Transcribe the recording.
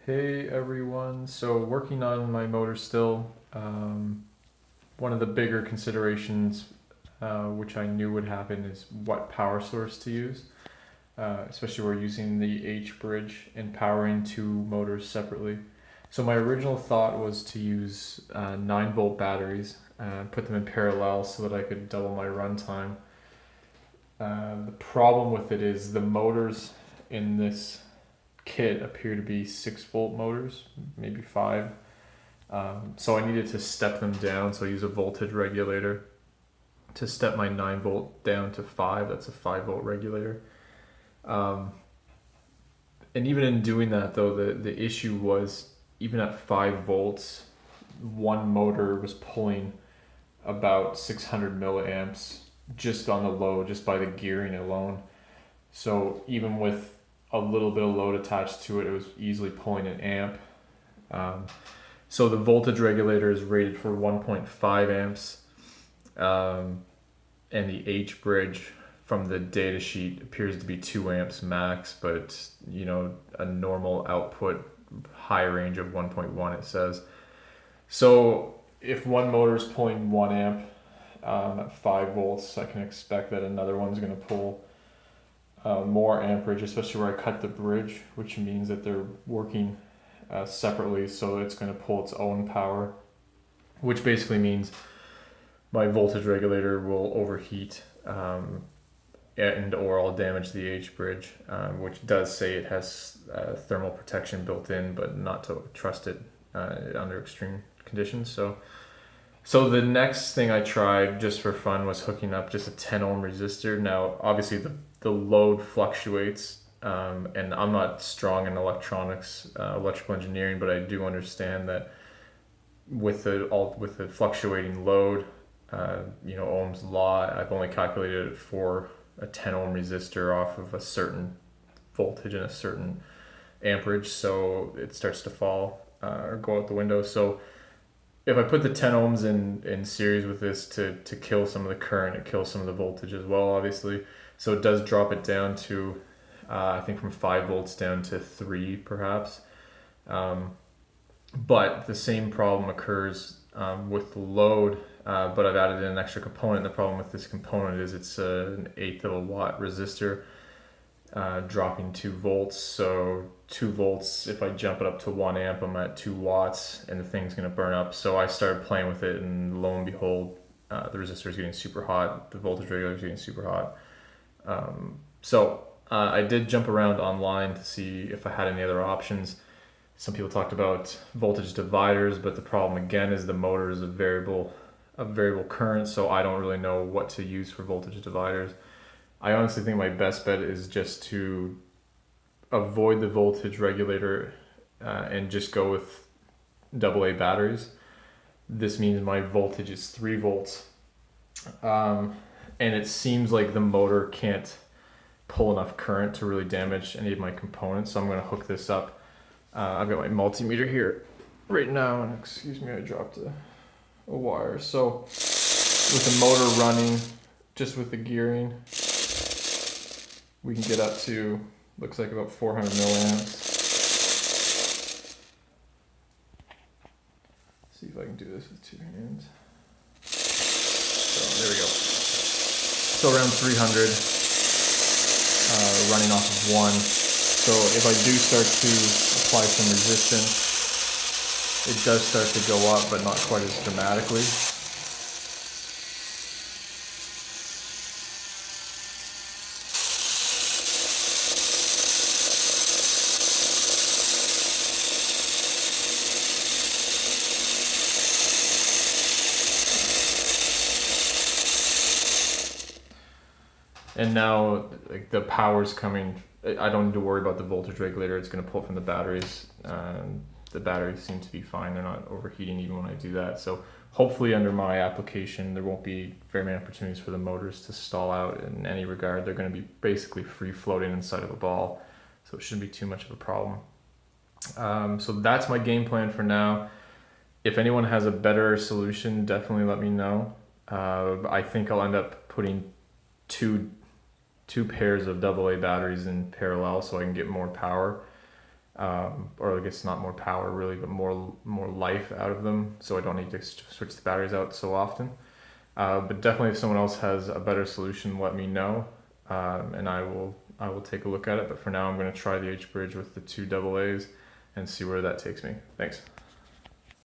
Hey everyone, so working on my motor still. One of the bigger considerations, which I knew would happen, is what power source to use, especially we're using the H bridge and powering two motors separately. So my original thought was to use 9-volt batteries and put them in parallel so that I could double my runtime. The problem with it is the motors in this kit appear to be 6-volt motors, maybe five. So I needed to step them down. So I use a voltage regulator to step my 9-volt down to five. That's a 5-volt regulator. Um, and even in doing that, though, the issue was even at 5 volts, one motor was pulling about 600 milliamps just on the load, just by the gearing alone. So even with a little bit of load attached to it, it was easily pulling an amp. Um, so the voltage regulator is rated for 1.5 amps, and the H bridge from the data sheet appears to be 2 amps max, but a normal output high range of 1.1 it says. So if one motor is pulling 1 amp at 5 volts, I can expect that another one's going to pull more amperage, especially where I cut the bridge, which means that they're working separately, so it's going to pull its own power, which basically means my voltage regulator will overheat, and or I'll damage the H bridge, which does say it has thermal protection built in, but not to trust it under extreme conditions. So the next thing I tried just for fun was hooking up just a 10 ohm resistor. Now, obviously the load fluctuates, and I'm not strong in electronics, electrical engineering, but I do understand that with the fluctuating load, Ohm's law, I've only calculated it for a 10 ohm resistor off of a certain voltage and a certain amperage, so it starts to fall or go out the window. So if I put the 10 ohms in series with this to kill some of the current, it kills some of the voltage as well, obviously. So it does drop it down to, I think from 5 volts down to 3 perhaps. But the same problem occurs with the load, but I've added in an extra component. The problem with this component is it's an eighth of a watt resistor, dropping 2 volts. So 2 volts, if I jump it up to 1 amp, I'm at 2 watts and the thing's going to burn up. So I started playing with it, and lo and behold, the resistor is getting super hot, the voltage regulator is getting super hot. I did jump around online to see if I had any other options. Some people talked about voltage dividers, but the problem again is the motor is a variable current, so I don't really know what to use for voltage dividers. I honestly think my best bet is just to avoid the voltage regulator and just go with AA batteries. This means my voltage is 3 volts, and it seems like the motor can't pull enough current to really damage any of my components, so I'm going to hook this up. I've got my multimeter here right now, and excuse me, I dropped a wire. So with the motor running, just with the gearing, we can get up to, looks like about 400 milliamps. See if I can do this with 2 hands. So there we go. So around 300, running off of 1. So if I do start to apply some resistance, it does start to go up, but not quite as dramatically. And now, like, the power's coming. I don't need to worry about the voltage regulator. It's going to pull from the batteries. The batteries seem to be fine. They're not overheating even when I do that. So hopefully under my application, there won't be very many opportunities for the motors to stall out in any regard. They're going to be basically free floating inside of a ball. So it shouldn't be too much of a problem. So that's my game plan for now. If anyone has a better solution, definitely let me know. I think I'll end up putting two pairs of AA batteries in parallel so I can get more power. or I guess not more power really, but more life out of them, so I don't need to switch the batteries out so often. But definitely, if someone else has a better solution, let me know, and I will take a look at it. But for now, I'm going to try the H bridge with the two AA's and see where that takes me. Thanks.